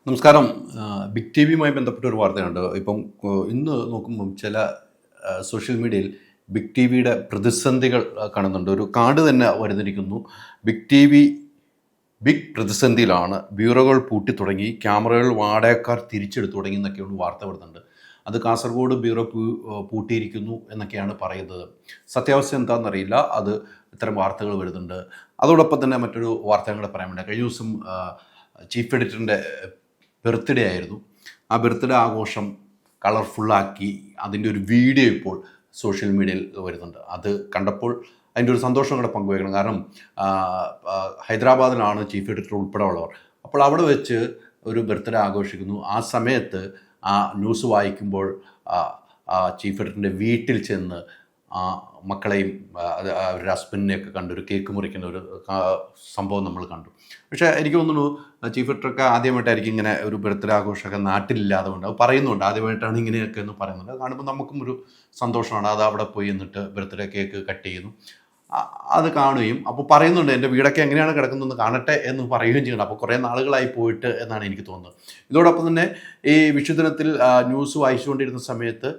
നമസ്കാരം. Big T വിയുമായി ബന്ധപ്പെട്ട ഒരു വാർത്തയുണ്ട്. ഇപ്പം ഇന്ന് നോക്കുമ്പം ചില സോഷ്യൽ മീഡിയയിൽ ബിഗ് ടി വിയുടെ പ്രതിസന്ധികൾ കാണുന്നുണ്ട്. ഒരു കാർഡ് തന്നെ വരുന്നിരിക്കുന്നു. ബിഗ് ടി വി ബിഗ് പ്രതിസന്ധിയിലാണ്, ബ്യൂറോകൾ പൂട്ടി തുടങ്ങി, ക്യാമറകൾ വാടകക്കാർ തിരിച്ചെടുത്തു തുടങ്ങി എന്നൊക്കെയുള്ള വാർത്ത വരുന്നുണ്ട്. അത് കാസർഗോഡ് ബ്യൂറോ പൂട്ടിയിരിക്കുന്നു എന്നൊക്കെയാണ് പറയുന്നത്. സത്യാവസ്ഥ എന്താണെന്നറിയില്ല. അത് ഇത്തരം വാർത്തകൾ വരുന്നുണ്ട്. അതോടൊപ്പം തന്നെ മറ്റൊരു വാർത്ത കൂടെ പറയാൻ വേണ്ടി, കഴിഞ്ഞ ദിവസം ചീഫ് എഡിറ്ററിൻ്റെ ബർത്ത്ഡേ ആയിരുന്നു. ആ ബർത്ത്ഡേ ആഘോഷം കളർഫുള്ളാക്കി അതിൻ്റെ ഒരു വീഡിയോ ഇപ്പോൾ സോഷ്യൽ മീഡിയയിൽ വരുന്നുണ്ട്. അത് കണ്ടപ്പോൾ അതിൻ്റെ ഒരു സന്തോഷം കൂടെ പങ്കുവയ്ക്കണം. കാരണം ഹൈദരാബാദിലാണ് ചീഫ് എഡിറ്റർ ഉൾപ്പെടെ ഉള്ളവർ. അപ്പോൾ അവിടെ വെച്ച് ഒരു ബർത്ത്ഡേ ആഘോഷിക്കുന്നു. ആ സമയത്ത് ആ ന്യൂസ് വായിക്കുമ്പോൾ ചീഫ് എഡിറ്ററിൻ്റെ വീട്ടിൽ ചെന്ന് മക്കളെയും അവരുടെ ഹസ്ബൻഡിനെയൊക്കെ കണ്ടു ഒരു കേക്ക് മുറിക്കുന്ന ഒരു സംഭവം നമ്മൾ കണ്ടു. പക്ഷേ എനിക്ക് തോന്നുന്നു ചീഫ് എഡിറ്ററൊക്കെ ആദ്യമായിട്ടായിരിക്കും ഇങ്ങനെ ഒരു ബർത്ത്ഡേ ആഘോഷമൊക്കെ നാട്ടിലില്ലാതെ കൊണ്ട് അത് പറയുന്നുണ്ട്. ആദ്യമായിട്ടാണ് ഇങ്ങനെയൊക്കെ എന്ന് പറയുന്നുണ്ട്. അത് കാണുമ്പോൾ നമുക്കും ഒരു സന്തോഷമാണ്. അത് അവിടെ പോയി എന്നിട്ട് ബർത്ത്ഡേ കേക്ക് കട്ട് ചെയ്യുന്നു, അത് കാണുകയും അപ്പോൾ പറയുന്നുണ്ട് എൻ്റെ വീടൊക്കെ എങ്ങനെയാണ് കിടക്കുന്നതെന്ന് കാണട്ടെ എന്ന് പറയുകയും ചെയ്യണം. അപ്പോൾ കുറേ നാളുകളായി പോയിട്ട് എന്നാണ് എനിക്ക് തോന്നുന്നത്. ഇതോടൊപ്പം തന്നെ ഈ വിഷുദിനത്തിൽ ന്യൂസ് വായിച്ചുകൊണ്ടിരുന്ന സമയത്ത്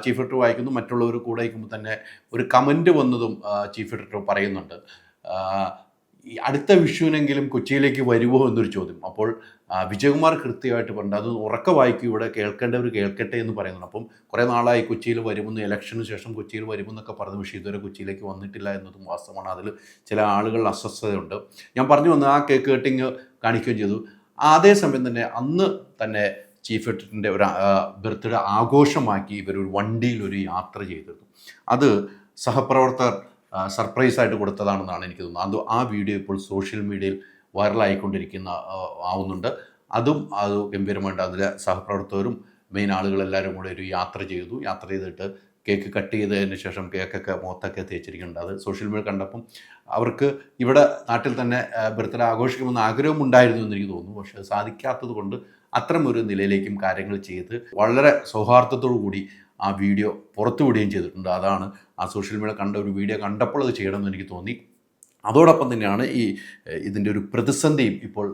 ചീഫ് എഡിറ്റർ വായിക്കുന്നു, മറ്റുള്ളവർ കൂടെ വയ്ക്കുമ്പോൾ തന്നെ ഒരു കമൻറ്റ് വന്നതും ചീഫ് എഡിറ്റർ പറയുന്നുണ്ട്, ഈ അടുത്ത വിഷുവിനെങ്കിലും കൊച്ചിയിലേക്ക് വരുമോ എന്നൊരു ചോദ്യം. അപ്പോൾ വിജയകുമാർ കൃത്യമായിട്ട് പറഞ്ഞു, അത് ഉറക്ക വായിക്കും, ഇവിടെ കേൾക്കേണ്ടവർ കേൾക്കട്ടെ എന്ന് പറയുന്നുണ്ട്. അപ്പം കുറേ നാളായി കൊച്ചിയിൽ വരുമെന്ന്, ഇലക്ഷന് ശേഷം കൊച്ചിയിൽ വരുമെന്നൊക്കെ പറഞ്ഞു, പക്ഷേ ഇതുവരെ കൊച്ചിയിലേക്ക് വന്നിട്ടില്ല എന്നതും വാസ്തവമാണ്. അതിൽ ചില ആളുകൾ അസ്വസ്ഥതയുണ്ട്. ഞാൻ പറഞ്ഞു വന്ന് ആ കേക്ക് കട്ടിങ് കാണിക്കുകയും ചെയ്തു. അതേസമയം തന്നെ അന്ന് തന്നെ ചീഫ് എഡിറ്ററിൻ്റെ ഒരു ബർത്ത്ഡേ ആഘോഷമാക്കി ഇവരൊരു വണ്ടിയിൽ ഒരു യാത്ര ചെയ്തിരുന്നു. അത് സഹപ്രവർത്തകർ സർപ്രൈസായിട്ട് കൊടുത്തതാണെന്നാണ് എനിക്ക് തോന്നുന്നത്. അത് ആ വീഡിയോ ഇപ്പോൾ സോഷ്യൽ മീഡിയയിൽ വൈറലായിക്കൊണ്ടിരിക്കുന്ന ആവുന്നുണ്ട്. അത് ഗംഭീരമായിട്ട് അതിലെ സഹപ്രവർത്തകരും മെയിൻ ആളുകളെല്ലാവരും കൂടെ ഒരു യാത്ര ചെയ്തിട്ട് കേക്ക് കട്ട് ചെയ്തതിന് ശേഷം കേക്കൊക്കെ മുഖത്തൊക്കെ തേച്ചിരിക്കുന്നുണ്ട്. അത് സോഷ്യൽ മീഡിയ കണ്ടപ്പം അവർക്ക് ഇവിടെ നാട്ടിൽ തന്നെ ബർത്ത്ഡേ ആഘോഷിക്കുമെന്ന് ആഗ്രഹമുണ്ടായിരുന്നു എന്ന് എനിക്ക് തോന്നുന്നു. പക്ഷേ സാധിക്കാത്തത് കൊണ്ട് അത്തരമൊരു നിലയിലേക്കും കാര്യങ്ങൾ ചെയ്ത് വളരെ സൗഹാർദ്ദത്തോടു കൂടി ആ വീഡിയോ പുറത്തുവിടുകയും ചെയ്തിട്ടുണ്ട്. അതാണ് ആ സോഷ്യൽ മീഡിയ കണ്ട ഒരു വീഡിയോ കണ്ടപ്പോൾ അത് ചെയ്യണമെന്ന് എനിക്ക് തോന്നി. അതോടൊപ്പം തന്നെയാണ് ഇതിൻ്റെ ഒരു പ്രതിസന്ധിയും ഇപ്പോൾ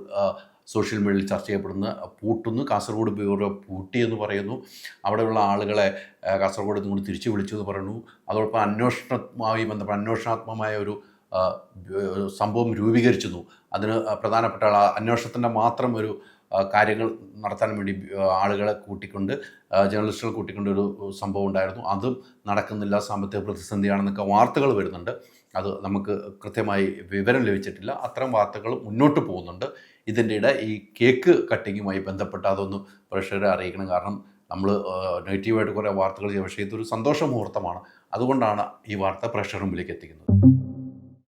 സോഷ്യൽ മീഡിയയിൽ ചർച്ച ചെയ്യപ്പെടുന്ന പൂട്ടുന്നു. കാസർഗോഡ് ബ്യൂറോ പൂട്ടി എന്ന് പറയുന്നു. അവിടെയുള്ള ആളുകളെ കാസർഗോഡ് നിന്ന് തിരിച്ചു വിളിച്ചു എന്ന് പറയുന്നു. അതോടൊപ്പം അന്വേഷണാത്മകമായ ഒരു സംഭവം രൂപീകരിച്ചിരുന്നു. അതിന് പ്രധാനപ്പെട്ട അന്വേഷണത്തിൻ്റെ മാത്രം ഒരു കാര്യങ്ങൾ നടത്താൻ വേണ്ടി ആളുകളെ കൂട്ടിക്കൊണ്ട്, ജേർണലിസ്റ്റുകൾ കൂട്ടിക്കൊണ്ട് ഒരു സംഭവം ഉണ്ടായിരുന്നു. അതും നടക്കുന്നില്ല, സാമ്പത്തിക പ്രതിസന്ധിയാണെന്നൊക്കെ വാർത്തകൾ വരുന്നുണ്ട്. അത് നമുക്ക് കൃത്യമായി വിവരം ലഭിച്ചിട്ടില്ല. അത്തരം വാർത്തകൾ മുന്നോട്ട് പോകുന്നുണ്ട്. ഇതിൻ്റെ ഈ കേക്ക് കട്ടിങ്ങുമായി ബന്ധപ്പെട്ട് അതൊന്ന് പ്രേക്ഷകരെ അറിയിക്കണം. കാരണം നമ്മൾ നെഗറ്റീവായിട്ട് കുറേ വാർത്തകൾ ചെയ്യും, പക്ഷേ ഇതൊരു സന്തോഷ മുഹൂർത്തമാണ്. അതുകൊണ്ടാണ് ഈ വാർത്ത പ്രേക്ഷകരുടെ മുമ്പിലേക്ക് എത്തിക്കുന്നത്.